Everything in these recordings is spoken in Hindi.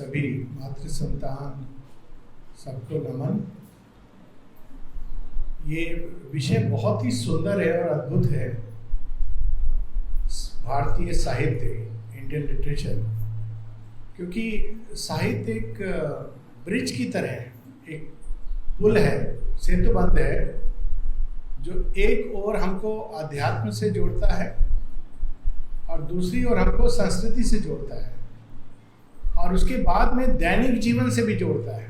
सभी मातृ संतान सबको नमन। ये विषय बहुत ही सुंदर है और अद्भुत है। भारतीय साहित्य, इंडियन लिटरेचर, क्योंकि साहित्य एक ब्रिज की तरह है, एक पुल है, सेतुबंध है, जो एक ओर हमको अध्यात्म से जोड़ता है और दूसरी ओर हमको संस्कृति से जोड़ता है और उसके बाद में दैनिक जीवन से भी जोड़ता है।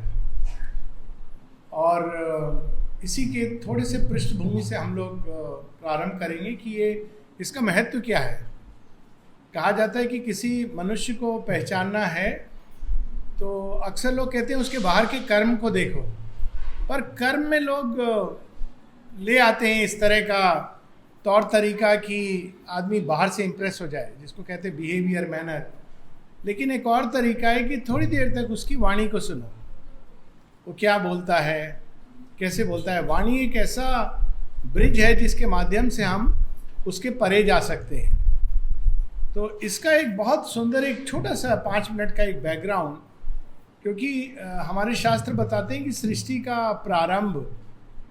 और इसी के थोड़े से पृष्ठभूमि से हम लोग प्रारंभ करेंगे कि ये इसका महत्व क्या है। कहा जाता है कि किसी मनुष्य को पहचानना है तो अक्सर लोग कहते हैं उसके बाहर के कर्म को देखो, पर कर्म में लोग ले आते हैं इस तरह का तौर तरीका कि आदमी बाहर से इम्प्रेस हो जाए, जिसको कहते हैं बिहेवियर, मैनर। लेकिन एक और तरीका है कि थोड़ी देर तक उसकी वाणी को सुनो, वो क्या बोलता है, कैसे बोलता है। वाणी एक ऐसा ब्रिज है जिसके माध्यम से हम उसके परे जा सकते हैं। तो इसका एक बहुत सुंदर, एक छोटा सा 5 मिनट का एक बैकग्राउंड, क्योंकि हमारे शास्त्र बताते हैं कि सृष्टि का प्रारंभ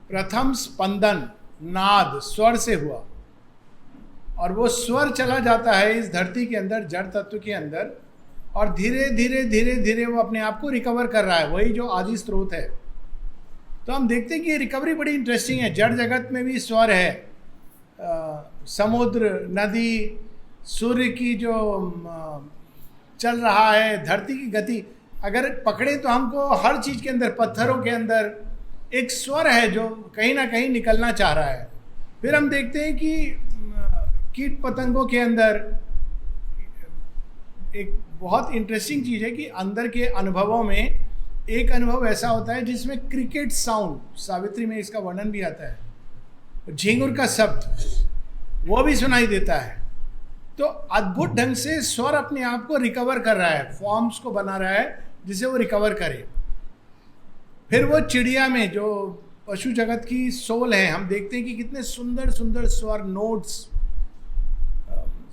प्रथम स्पंदन नाद स्वर से हुआ और वो स्वर चला जाता है इस धरती के अंदर, जड़ तत्व के अंदर, और धीरे धीरे धीरे धीरे वो अपने आप को रिकवर कर रहा है, वही जो आदि स्रोत है। तो हम देखते हैं कि ये रिकवरी बड़ी इंटरेस्टिंग है। जड़ जगत में भी स्वर है, समुद्र, नदी, सूर्य की जो चल रहा है, धरती की गति अगर पकड़े तो हमको हर चीज के अंदर, पत्थरों के अंदर एक स्वर है जो कहीं ना कहीं निकलना चाह रहा है। फिर हम देखते हैं कि कीट पतंगों के अंदर एक बहुत इंटरेस्टिंग चीज है कि अंदर के अनुभवों में एक अनुभव ऐसा होता है जिसमें क्रिकेट साउंड, सावित्री में इसका वर्णन भी आता है, झिंगुर का शब्द वो भी सुनाई देता है। तो अद्भुत ढंग से स्वर अपने आप को रिकवर कर रहा है, फॉर्म्स को बना रहा है जिसे वो रिकवर करे। फिर वो चिड़िया में जो पशु जगत की सोल है, हम देखते हैं कि कितने सुंदर सुंदर स्वर, नोट्स,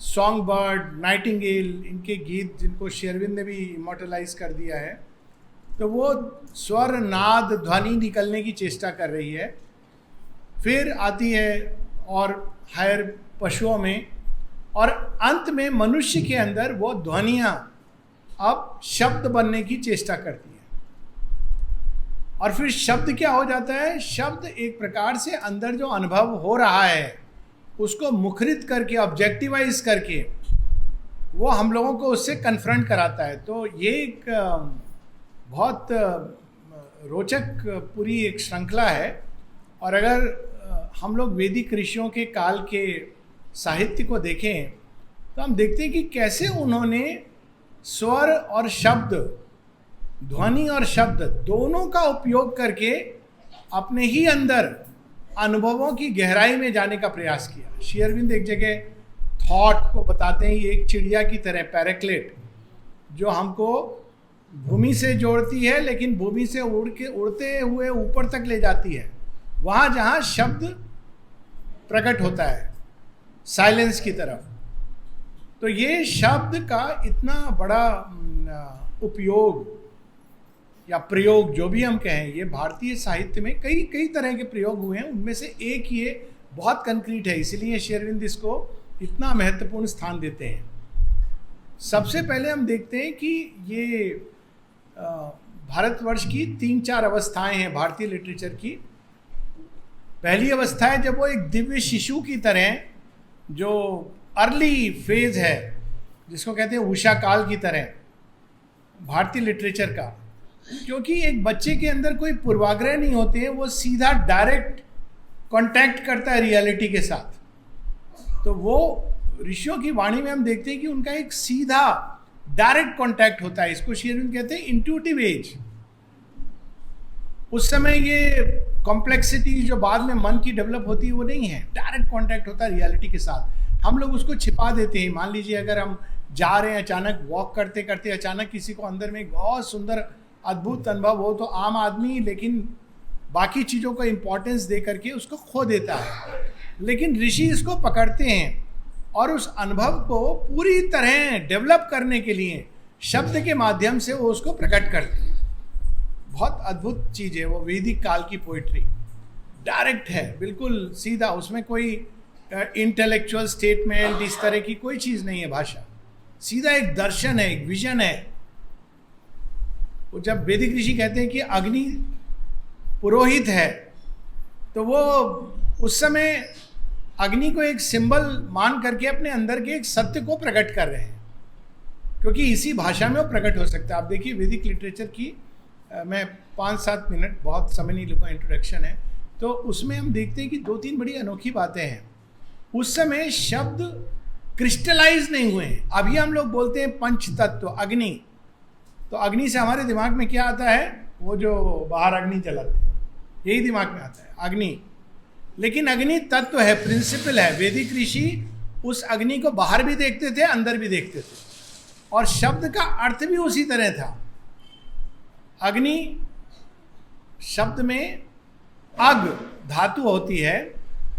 सॉन्ग बर्ड, नाइटिंगेल, इनके गीत जिनको शेरविन ने भी इमोर्टलाइज कर दिया है। तो वो स्वर, नाद, ध्वनि निकलने की चेष्टा कर रही है। फिर आती है और हायर पशुओं में, और अंत में मनुष्य के अंदर वो ध्वनियाँ अब शब्द बनने की चेष्टा करती है। और फिर शब्द क्या हो जाता है? शब्द एक प्रकार से अंदर जो अनुभव हो रहा है उसको मुखरित करके, ऑब्जेक्टिवाइज करके वो हम लोगों को उससे कन्फ्रंट कराता है। तो ये एक बहुत रोचक पूरी एक श्रृंखला है। और अगर हम लोग वैदिक ऋषियों के काल के साहित्य को देखें तो हम देखते हैं कि कैसे उन्होंने स्वर और शब्द, ध्वनि और शब्द दोनों का उपयोग करके अपने ही अंदर अनुभवों की गहराई में जाने का प्रयास किया। श्री अरविंद एक जगह थॉट को बताते हैं, ये एक चिड़िया की तरह, पैराक्लेट, जो हमको भूमि से जोड़ती है लेकिन भूमि से उड़ते हुए ऊपर तक ले जाती है, वहां जहां शब्द प्रकट होता है, साइलेंस की तरफ। तो ये शब्द का इतना बड़ा उपयोग या प्रयोग, जो भी हम कहें, ये भारतीय साहित्य में कई कई तरह के प्रयोग हुए हैं। उनमें से एक ये बहुत कंक्रीट है, इसीलिए श्री अरविंद इसको इतना महत्वपूर्ण स्थान देते हैं। सबसे पहले हम देखते हैं कि ये भारतवर्ष की 3-4 अवस्थाएं हैं भारतीय लिटरेचर की। पहली अवस्था है जब वो एक दिव्य शिशु की तरह, जो अर्ली फेज है, जिसको कहते हैं उषा काल की तरह भारतीय लिटरेचर का, क्योंकि एक बच्चे के अंदर कोई पूर्वाग्रह नहीं होते हैं, वो सीधा डायरेक्ट कांटेक्ट करता है रियलिटी के साथ। तो वो ऋषियों की वाणी में हम देखते हैं कि उनका एक सीधा डायरेक्ट कांटेक्ट होता है। इसको श्री अरविंद कहते हैं इंट्यूटिव एज। उस समय ये कॉम्प्लेक्सिटी जो बाद में मन की डेवलप होती है वो नहीं है, डायरेक्ट कांटेक्ट होता है रियलिटी के साथ। हम लोग उसको छिपा देते हैं। मान लीजिए अगर हम जा रहे हैं, अचानक वॉक करते करते अचानक किसी को अंदर में एक बहुत सुंदर अद्भुत अनुभव हो, तो आम आदमी लेकिन बाकी चीज़ों को इम्पोर्टेंस दे करके उसको खो देता है। लेकिन ऋषि इसको पकड़ते हैं और उस अनुभव को पूरी तरह डेवलप करने के लिए शब्द के माध्यम से वो उसको प्रकट करते हैं। बहुत अद्भुत चीज है वो वैदिक काल की पोइट्री, डायरेक्ट है, बिल्कुल सीधा, उसमें कोई इंटेलेक्चुअल स्टेटमेंट इस तरह की कोई चीज नहीं है। भाषा सीधा एक दर्शन है, एक विजन है। वो जब वैदिक ऋषि कहते हैं कि अग्नि पुरोहित है, तो वो उस समय अग्नि को एक सिंबल मान करके अपने अंदर के एक सत्य को प्रकट कर रहे हैं, क्योंकि इसी भाषा में वो प्रकट हो सकता है। आप देखिए वैदिक लिटरेचर की मैं 5-7 मिनट, बहुत समय नहीं लूँगा, इंट्रोडक्शन है, तो उसमें हम देखते हैं कि 2-3 बड़ी अनोखी बातें हैं। उस समय शब्द क्रिस्टलाइज नहीं हुए हैं। अभी हम लोग बोलते हैं पंच तत्व, अग्नि, तो अग्नि से हमारे दिमाग में क्या आता है? वो जो बाहर अग्नि जलाते हैं, यही दिमाग में आता है, अग्नि। लेकिन अग्नि तत्व है, प्रिंसिपल है। वैदिक ऋषि उस अग्नि को बाहर भी देखते थे, अंदर भी देखते थे, और शब्द का अर्थ भी उसी तरह था। अग्नि शब्द में अग धातु होती है,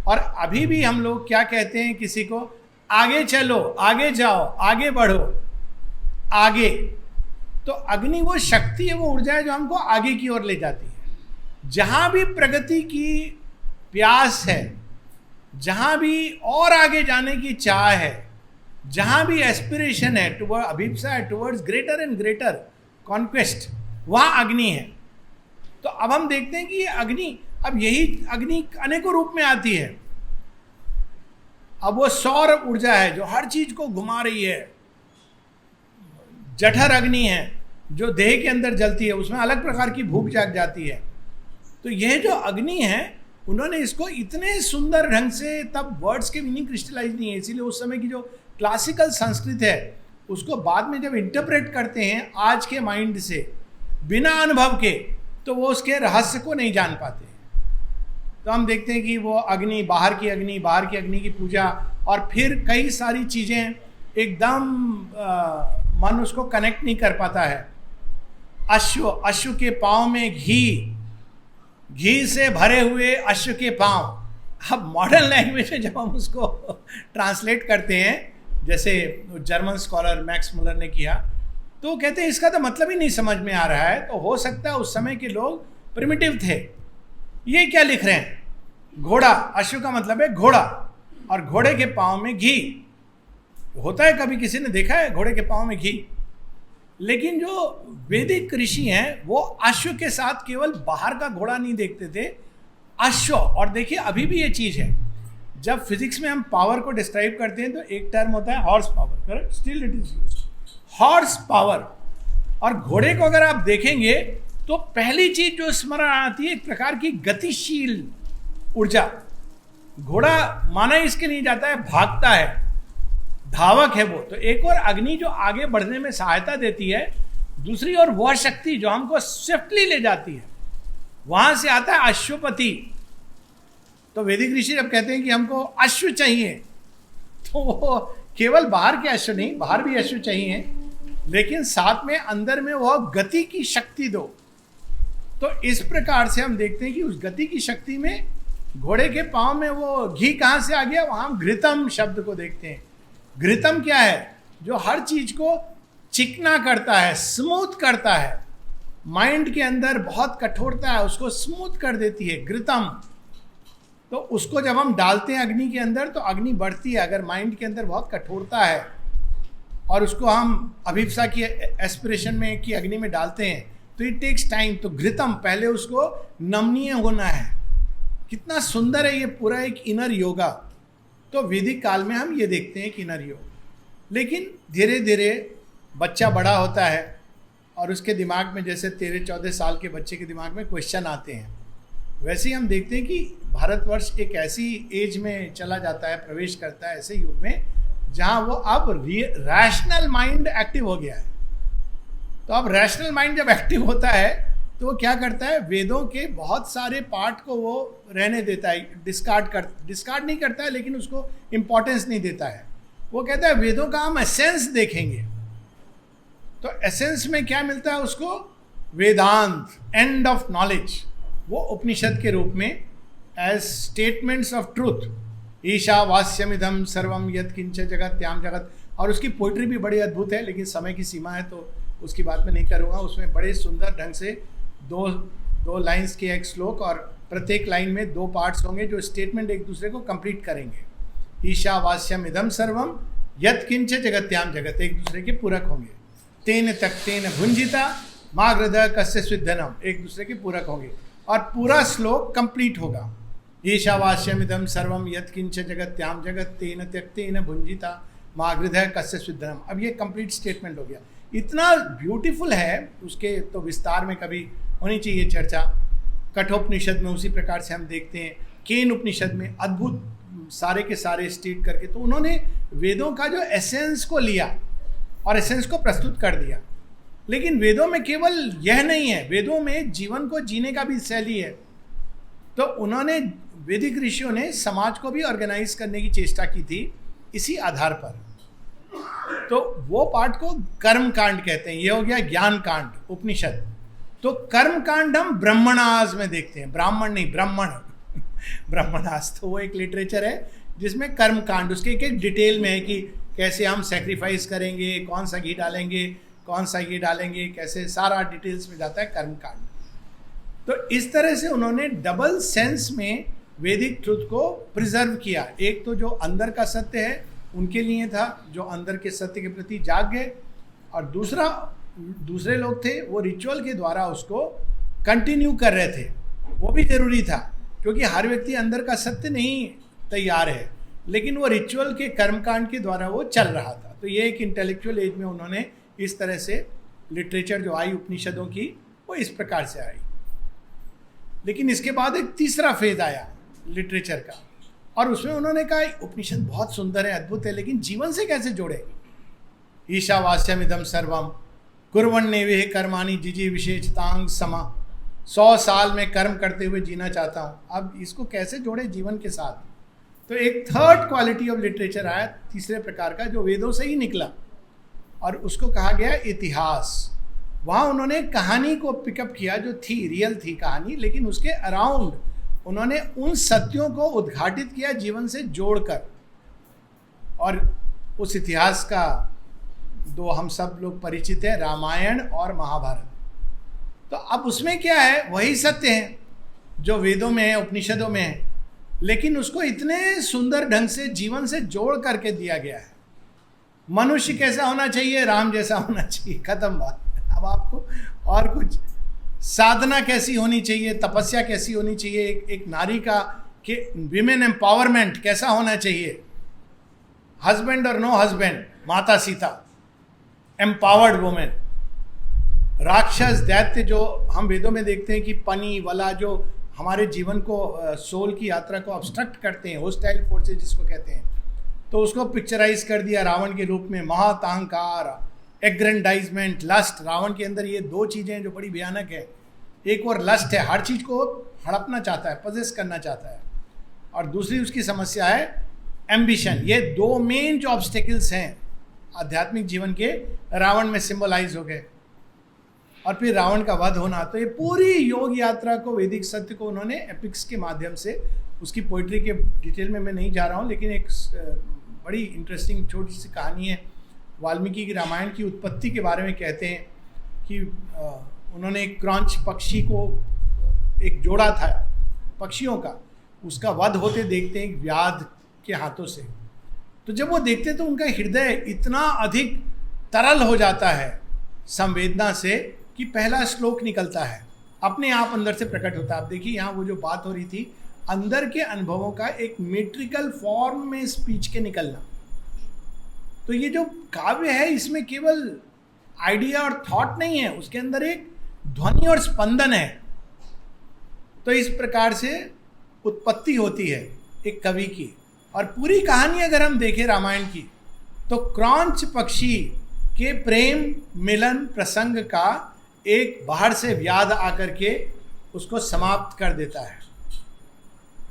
और अभी भी हम लोग क्या कहते हैं किसी को? आगे चलो, आगे जाओ, आगे बढ़ो, आगे। तो अग्नि वो शक्ति है, वो ऊर्जा है जो हमको आगे की ओर ले जाती है। जहां भी प्रगति की प्यास है, जहां भी और आगे जाने की चाह है, जहां भी एस्पिरेशन है, टुवर्ड अभिप्सा है, towards greater and greater conquest, वहां अग्नि है। तो अब हम देखते हैं कि ये अग्नि, अब यही अग्नि अनेकों रूप में आती है। अब वो सौर ऊर्जा है जो हर चीज को घुमा रही है। जठर अग्नि है जो देह के अंदर जलती है, उसमें अलग प्रकार की भूख जाग जाती है। तो यह जो अग्नि है, उन्होंने इसको इतने सुंदर ढंग से, तब वर्ड्स के मीनिंग क्रिस्टलाइज नहीं है, इसीलिए उस समय की जो क्लासिकल संस्कृत है उसको बाद में जब इंटरप्रेट करते हैं आज के माइंड से, बिना अनुभव के, तो वो उसके रहस्य को नहीं जान पाते। तो हम देखते हैं कि वो अग्नि, बाहर की अग्नि, बाहर की अग्नि की पूजा, और फिर कई सारी चीजें एकदम मन उसको कनेक्ट नहीं कर पाता है। अश्व, अश्व के पांव में घी, घी से भरे हुए अश्व के पांव। अब मॉडर्न लैंग्वेज में जब हम उसको ट्रांसलेट करते हैं, जैसे जर्मन स्कॉलर मैक्स मुलर ने किया, तो कहते हैं इसका तो मतलब ही नहीं समझ में आ रहा है। तो हो सकता है उस समय के लोग प्रिमिटिव थे। ये क्या लिख रहे हैं? घोड़ा, अश्व का मतलब है घोड़ा, और घोड़े के पांव में घी। होता है, कभी किसी ने देखा है घोड़े के पांव में घी? लेकिन जो वैदिक ऋषि हैं वो अश्व के साथ केवल बाहर का घोड़ा नहीं देखते थे, अश्व। और देखिए अभी भी ये चीज है, जब फिजिक्स में हम पावर को डिस्क्राइब करते हैं तो एक टर्म होता है horse power, correct? Still it is used, horse power. और घोड़े को अगर आप देखेंगे तो पहली चीज जो स्मरण आती है एक प्रकार की गतिशील ऊर्जा। घोड़ा माना इसके नहीं जाता है, भागता है, धावक है वो। तो एक और अग्नि जो आगे बढ़ने में सहायता देती है, दूसरी ओर वह शक्ति जो हमको स्विफ्टली ले जाती है, वहां से आता है अश्वपति। तो वैदिक ऋषि जब कहते हैं कि हमको अश्व चाहिए, तो वो केवल बाहर के अश्व नहीं, बाहर भी अश्व चाहिए, लेकिन साथ में अंदर में वह गति की शक्ति दो। तो इस प्रकार से हम देखते हैं कि उस गति की शक्ति में घोड़े के पांव में वो घी कहां से आ गया? वहां हम घृतम शब्द को देखते हैं। घृतम क्या है? जो हर चीज को चिकना करता है, स्मूथ करता है। माइंड के अंदर बहुत कठोरता है, उसको स्मूथ कर देती है, घृतम। तो उसको जब हम डालते हैं अग्नि के अंदर तो अग्नि बढ़ती है। अगर माइंड के अंदर बहुत कठोरता है और उसको हम अभिप्सा की एस्पिरेशन में की अग्नि में डालते हैं तो इट टेक्स टाइम। तो घृतम, पहले उसको नमनीय होना है। कितना सुंदर है ये पूरा एक इनर योगा। तो वैदिक काल में हम ये देखते हैं कि इनर योग। लेकिन धीरे धीरे बच्चा बड़ा होता है और उसके दिमाग में, जैसे 13-14 साल के बच्चे के दिमाग में क्वेश्चन आते हैं, वैसे ही हम देखते हैं कि भारतवर्ष एक ऐसी एज में चला जाता है, प्रवेश करता है ऐसे युग में जहां वो अब रैशनल माइंड एक्टिव हो गया है। तो अब रैशनल माइंड जब एक्टिव होता है तो वो क्या करता है? वेदों के बहुत सारे पार्ट को वो रहने देता है, डिस्कार्ड नहीं करता है, लेकिन उसको इंपॉर्टेंस नहीं देता है। वो कहता है वेदों का हम एसेंस देखेंगे। तो एसेंस में क्या मिलता है उसको? वेदांत, एंड ऑफ नॉलेज। वो उपनिषद के रूप में एज स्टेटमेंट्स ऑफ ट्रूथ, ईशावास्यमिदं सर्वम यत्किंच जगत त्याम जगत, और उसकी पोइट्री भी बड़ी अद्भुत है, लेकिन समय की सीमा है तो उसकी बात मैं नहीं करूँगा। उसमें बड़े सुंदर ढंग से दो लाइन्स के एक श्लोक, और प्रत्येक लाइन में 2 पार्ट्स होंगे जो स्टेटमेंट एक दूसरे को कंप्लीट करेंगे। ईशावास्यम इदम सर्वम यत् किंच जगत्याम जगत, एक दूसरे के पूरक होंगे। तेन तक्तेन भुंजिता माँ हृदय कस्य स्विद्धनम, एक दूसरे के पूरक होंगे और पूरा श्लोक कंप्लीट होगा। ईशावास्यम इदम सर्वम यत् किंच जगत्याम जगत तेन त्यक्तेन भुंजिता माँ हृदय कस्य स्विद्धनम। अब ये कंप्लीट स्टेटमेंट हो गया। इतना ब्यूटीफुल है, उसके तो विस्तार में कभी होनी चाहिए चर्चा। कठोपनिषद में उसी प्रकार से हम देखते हैं, केन उपनिषद में अद्भुत सारे के सारे स्टेट करके, तो उन्होंने वेदों का जो एसेंस को लिया और एसेंस को प्रस्तुत कर दिया। लेकिन वेदों में केवल यह नहीं है, वेदों में जीवन को जीने का भी शैली है। तो उन्होंने, वैदिक ऋषियों ने समाज को भी ऑर्गेनाइज करने की चेष्टा की थी इसी आधार पर। तो वो पार्ट को कर्म कांड कहते हैं। ये हो गया ज्ञान कांड, उपनिषद। तो कर्म कांड हम ब्रह्मणास में देखते हैं, ब्राह्मण नहीं, ब्राह्मण ब्रह्मणास। तो वो एक लिटरेचर है जिसमें कर्म कांड, उसके एक डिटेल में है कि कैसे हम सेक्रीफाइस करेंगे, कौन सा घी डालेंगे, कौन सा घी डालेंगे, कैसे, सारा डिटेल्स में जाता है कर्म कांड। तो इस तरह से उन्होंने डबल सेंस में वैदिक ट्रुथ को प्रिजर्व किया। एक तो जो अंदर का सत्य है उनके लिए था, जो अंदर के सत्य के प्रति जाग गए, और दूसरे लोग थे वो रिचुअल के द्वारा उसको कंटिन्यू कर रहे थे। वो भी जरूरी था, क्योंकि हर व्यक्ति अंदर का सत्य नहीं तैयार है, लेकिन वो रिचुअल के कर्मकांड के द्वारा वो चल रहा था। तो ये एक इंटेलेक्चुअल एज में उन्होंने इस तरह से लिटरेचर जो आई उपनिषदों की, वो इस प्रकार से आई। लेकिन इसके बाद एक तीसरा फेज आया लिटरेचर का, और उसमें उन्होंने कहा उपनिषद बहुत सुंदर है, अद्भुत है, लेकिन जीवन से कैसे जोड़े। ईशावास्यम इदम सर्वम कुर्वन्नेवेह कर्माणि जिजी विशेषतांग समा, 100 साल में कर्म करते हुए जीना चाहता हूँ। अब इसको कैसे जोड़े जीवन के साथ। तो एक थर्ड क्वालिटी ऑफ लिटरेचर आया, तीसरे प्रकार का, जो वेदों से ही निकला, और उसको कहा गया इतिहास। वहाँ उन्होंने कहानी को पिकअप किया जो थी, रियल थी कहानी, लेकिन उसके अराउंड उन्होंने उन सत्यों को उद्घाटित किया जीवन से जोड़कर। और उस इतिहास का दो हम सब लोग परिचित हैं, रामायण और महाभारत। तो अब उसमें क्या है, वही सत्य है जो वेदों में है, उपनिषदों में है, लेकिन उसको इतने सुंदर ढंग से जीवन से जोड़ करके दिया गया है। मनुष्य कैसा होना चाहिए, राम जैसा होना चाहिए, खत्म बात। अब आपको और कुछ, साधना कैसी होनी चाहिए, तपस्या कैसी होनी चाहिए, एक नारी का कि विमेन एम्पावरमेंट कैसा होना चाहिए, हस्बैंड और नो हस्बैंड, माता सीता एम्पावर्ड वुमेन, राक्षस दैत्य जो हम वेदों में देखते हैं कि पनी वाला जो हमारे जीवन को, सोल की यात्रा को ऑब्स्ट्रक्ट करते हैं, होस्टाइल फोर्सेस जिसको कहते हैं, तो उसको पिक्चराइज कर दिया रावण के रूप में। महाअहंकार, एग्रेंडाइजमेंट, लस्ट। रावण के अंदर ये 2 चीज़ें जो बड़ी भयानक है। एक और लस्ट है, हर चीज़ को हड़पना चाहता है, पजेस करना चाहता है, और दूसरी उसकी समस्या है एम्बिशन। ये 2 मेन जो ऑब्स्टेकल्स हैं आध्यात्मिक जीवन के, रावण में सिंबलाइज हो गए। और फिर रावण का वध होना। तो ये पूरी योग यात्रा को, वैदिक सत्य को उन्होंने एपिक्स के माध्यम से, उसकी पोइट्री के डिटेल में मैं नहीं जा रहा हूँ, लेकिन एक बड़ी इंटरेस्टिंग छोटी सी कहानी है। वाल्मीकि की रामायण की उत्पत्ति के बारे में कहते हैं कि उन्होंने एक क्रॉंच पक्षी को, एक जोड़ा था पक्षियों का, उसका वध होते देखते हैं व्याध के हाथों से। तो जब वो देखते तो उनका हृदय इतना अधिक तरल हो जाता है संवेदना से कि पहला श्लोक निकलता है, अपने आप अंदर से प्रकट होता है। आप देखिए यहाँ वो जो बात हो रही थी, अंदर के अनुभवों का एक मेट्रिकल फॉर्म में स्पीच के निकलना। तो ये जो काव्य है, इसमें केवल आइडिया और थॉट नहीं है, उसके अंदर एक ध्वनि और स्पंदन है। तो इस प्रकार से उत्पत्ति होती है एक कवि की। और पूरी कहानी अगर हम देखें रामायण की, तो क्रॉंच पक्षी के प्रेम मिलन प्रसंग का एक बाहर से व्याध आकर के उसको समाप्त कर देता है।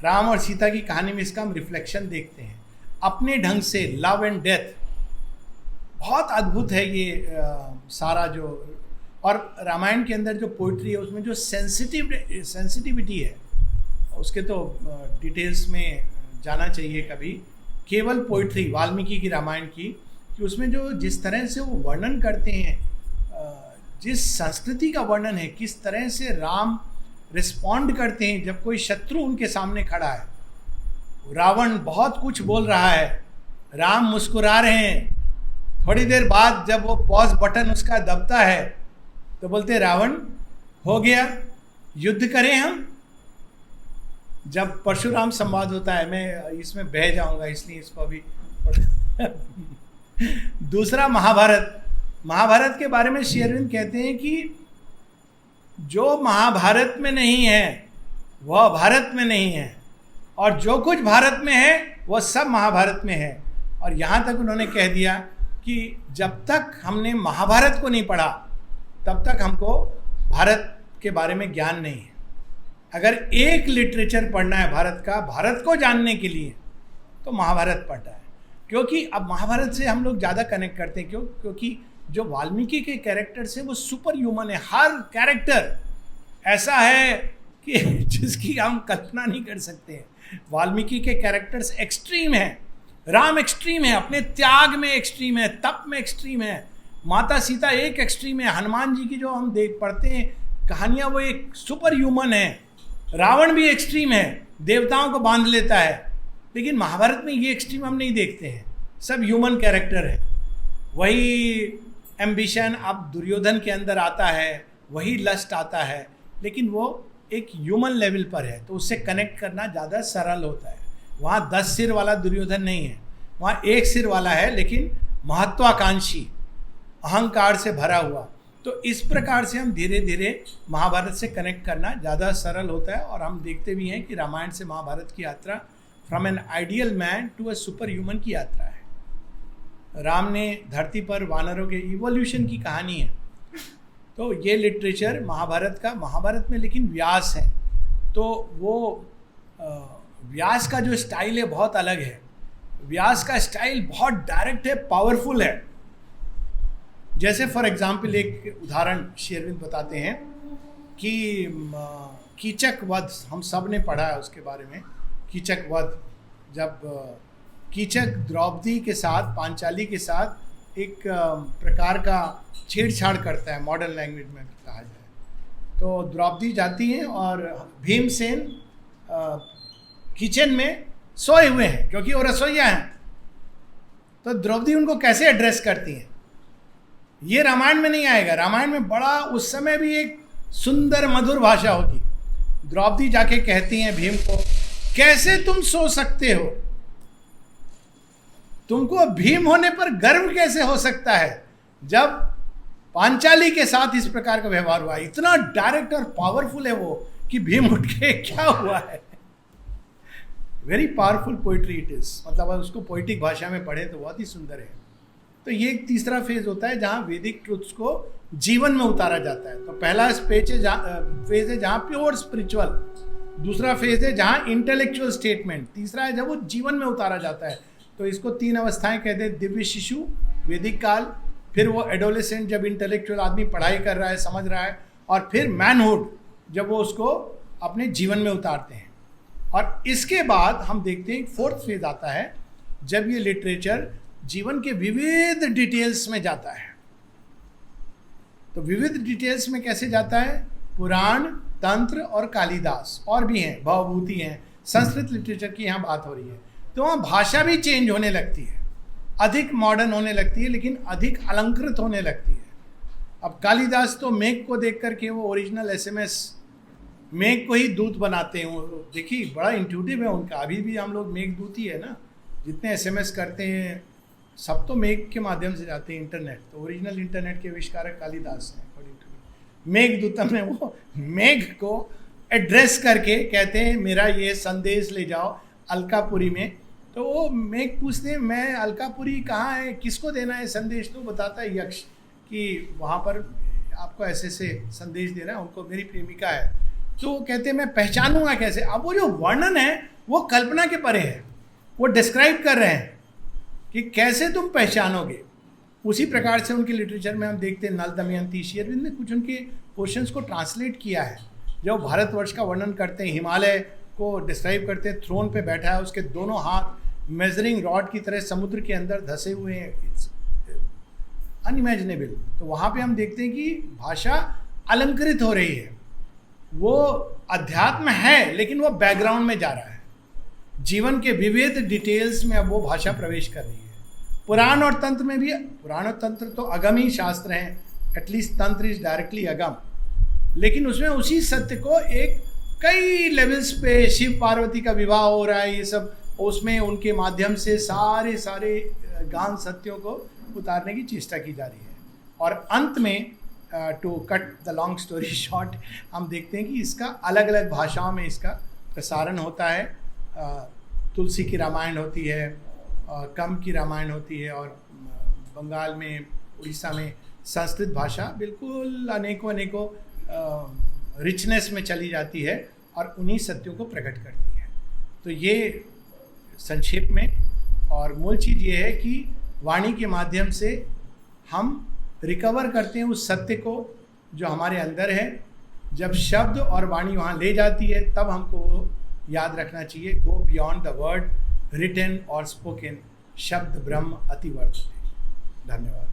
राम और सीता की कहानी में इसका हम रिफ्लेक्शन देखते हैं अपने ढंग से। लव एंड डेथ बहुत अद्भुत है ये सारा जो, और रामायण के अंदर जो पोइट्री है उसमें जो सेंसिटिविटी है, उसके तो डिटेल्स में जाना चाहिए कभी। केवल पोइट्री वाल्मीकि की रामायण की कि उसमें जो जिस तरह से वो वर्णन करते हैं, जिस संस्कृति का वर्णन है, किस तरह से राम रिस्पॉन्ड करते हैं जब कोई शत्रु उनके सामने खड़ा है। रावण बहुत कुछ बोल रहा है, राम मुस्कुरा रहे हैं, थोड़ी देर बाद जब वो पॉज बटन उसका दबता है तो बोलते रावण हो गया, युद्ध करें हम। जब परशुराम संवाद होता है, मैं इसमें बह जाऊंगा इसलिए इसको अभी दूसरा महाभारत के बारे में श्री अरविंद कहते हैं कि जो महाभारत में नहीं है वह भारत में नहीं है, और जो कुछ भारत में है वह सब महाभारत में है। और यहाँ तक उन्होंने कह दिया कि जब तक हमने महाभारत को नहीं पढ़ा तब तक हमको भारत के बारे में ज्ञान नहीं है। अगर एक लिटरेचर पढ़ना है भारत का, भारत को जानने के लिए, तो महाभारत पढ़ना है। क्योंकि अब महाभारत से हम लोग ज़्यादा कनेक्ट करते हैं, क्योंकि जो वाल्मीकि के कैरेक्टर्स है वो सुपर ह्यूमन है। हर कैरेक्टर ऐसा है कि जिसकी हम कल्पना नहीं कर सकते हैं। वाल्मीकि के कैरेक्टर्स एक्सट्रीम हैं, राम एक्सट्रीम है, अपने त्याग में एक्सट्रीम है, तप में एक्सट्रीम है, माता सीता एक एक्सट्रीम है, हनुमान जी की जो हम पढ़ते हैं कहानियाँ वो एक सुपर ह्यूमन है, रावण भी एक्सट्रीम है, देवताओं को बांध लेता है। लेकिन महाभारत में ये एक्सट्रीम हम नहीं देखते हैं, सब ह्यूमन कैरेक्टर है। वही एम्बिशन अब दुर्योधन के अंदर आता है, वही लस्ट आता है, लेकिन वो एक ह्यूमन लेवल पर है, तो उससे कनेक्ट करना ज़्यादा सरल होता है। वहाँ 10 सिर वाला दुर्योधन नहीं है, वहाँ एक सिर वाला है, लेकिन महत्वाकांक्षी, अहंकार से भरा हुआ। तो इस प्रकार से हम धीरे धीरे महाभारत से कनेक्ट करना ज़्यादा सरल होता है। और हम देखते भी हैं कि रामायण से महाभारत की यात्रा from an ideal man to a super human की यात्रा है। राम ने धरती पर वानरों के इवोल्यूशन की कहानी है। तो ये लिटरेचर महाभारत में लेकिन व्यास है, तो वो व्यास का जो स्टाइल है बहुत अलग है। व्यास का स्टाइल बहुत डायरेक्ट है, पावरफुल है। जैसे फॉर एग्जाम्पल एक उदाहरण श्री अरविंद बताते हैं कि कीचक वध, हम सब ने पढ़ा है उसके बारे में। कीचक वध, जब कीचक द्रौपदी के साथ, पांचाली के साथ एक प्रकार का छेड़छाड़ करता है, मॉडर्न लैंग्वेज में कहा जाए तो। द्रौपदी जाती हैं और भीमसेन किचन में सोए हुए हैं क्योंकि वो रसोइया हैं। तो द्रौपदी उनको कैसे एड्रेस करती हैं, ये रामायण में नहीं आएगा। रामायण में बड़ा उस समय भी एक सुंदर मधुर भाषा होगी। द्रौपदी जाके कहती हैं भीम को, कैसे तुम सो सकते हो, तुमको भीम होने पर गर्व कैसे हो सकता है जब पांचाली के साथ इस प्रकार का व्यवहार हुआ। इतना डायरेक्ट और पावरफुल है वो कि भीम उठ के क्या हुआ है। Very powerful poetry it is, मतलब उसको पोइटिक भाषा में पढ़े तो बहुत ही सुंदर है। तो ये एक तीसरा फेज होता है जहाँ वैदिक ट्रुथ्स को जीवन में उतारा जाता है। तो पहला फेज है जहाँ प्योर स्पिरिचुअल, दूसरा फेज है जहाँ इंटेलेक्चुअल स्टेटमेंट, तीसरा है जब वो जीवन में उतारा जाता है। तो इसको 3 अवस्थाएं कहते हैं, दिव्य शिशु, वैदिक काल, फिर वो एडोलेसेंट जब इंटेलेक्चुअल आदमी पढ़ाई कर रहा है, समझ रहा है, और फिर मैनहुड जब वो उसको अपने जीवन में उतारते हैं। और इसके बाद हम देखते हैं 4th फेज आता है जब ये लिटरेचर जीवन के विविध डिटेल्स में जाता है। तो विविध डिटेल्स में कैसे जाता है, पुराण, तंत्र और कालिदास, और भी हैं, भवभूति हैं, संस्कृत लिटरेचर की यहाँ बात हो रही है। तो वहाँ भाषा भी चेंज होने लगती है, अधिक मॉडर्न होने लगती है, लेकिन अधिक अलंकृत होने लगती है। अब कालिदास तो मेघ को देख करके वो ओरिजिनल SMS मेघ को ही दूत बनाते हैं। देखिए बड़ा इंट्यूटिव है उनका। अभी भी हम लोग मेघदूत ही है ना, जितने SMS करते हैं सब तो मेघ के माध्यम से जाते हैं, इंटरनेट। तो ओरिजिनल इंटरनेट के आविष्कारक कालिदास हैं अकॉर्डिंग टू मेघदूतम में। वो मेघ को एड्रेस करके कहते हैं मेरा ये संदेश ले जाओ अलकापुरी में। तो वो मेघ पूछते हैं मैं अलकापुरी कहाँ है, किसको देना है संदेश। तो बताता है यक्ष कि वहाँ पर आपको ऐसे से संदेश देना है, उनको मेरी प्रेमिका है। तो कहते हैं मैं पहचानूंगा कैसे। अब वो जो वर्णन है वो कल्पना के परे है, वो डिस्क्राइब कर रहे हैं कि कैसे तुम पहचानोगे। उसी प्रकार से उनके लिटरेचर में हम देखते हैं नल दमयंती, श्री अरविंद ने कुछ उनके पोर्शंस को ट्रांसलेट किया है जो भारतवर्ष का वर्णन करते हैं। हिमालय को डिस्क्राइब करते हैं, थ्रोन पे बैठा है, उसके दोनों हाथ मेजरिंग रॉड की तरह समुद्र के अंदर धसे हुए हैं। अनइमेजिनेबल। तो वहाँ पे हम देखते हैं कि भाषा अलंकृत हो रही है, वो अध्यात्म है लेकिन वो बैकग्राउंड में जा रहा है, जीवन के विविध डिटेल्स में अब वो भाषा प्रवेश कर रही है। पुराण और तंत्र में भी, पुराण और तंत्र तो अगम ही शास्त्र हैं, एटलीस्ट तंत्र इज डायरेक्टली अगम, लेकिन उसमें उसी सत्य को एक कई लेवल्स पे, शिव पार्वती का विवाह हो रहा है, ये सब उसमें उनके माध्यम से सारे ज्ञान सत्यों को उतारने की चेष्टा की जा रही है। और अंत में to cut the long story short, हम देखते हैं कि इसका अलग अलग भाषाओं में इसका प्रसारण होता है। तुलसी की रामायण होती है, कम की रामायण होती है, और बंगाल में, उड़ीसा में संस्कृत भाषा बिल्कुल अनेकों रिचनेस में चली जाती है और उन्हीं सत्यों को प्रकट करती है। तो ये संक्षेप में, और मूल चीज़ ये है कि वाणी के माध्यम से हम रिकवर करते हैं उस सत्य को जो हमारे अंदर है। जब शब्द और वाणी वहाँ ले जाती है तब हमको वो याद रखना चाहिए, go beyond the word written और स्पोकन, शब्द ब्रह्म अति वर्तते। धन्यवाद।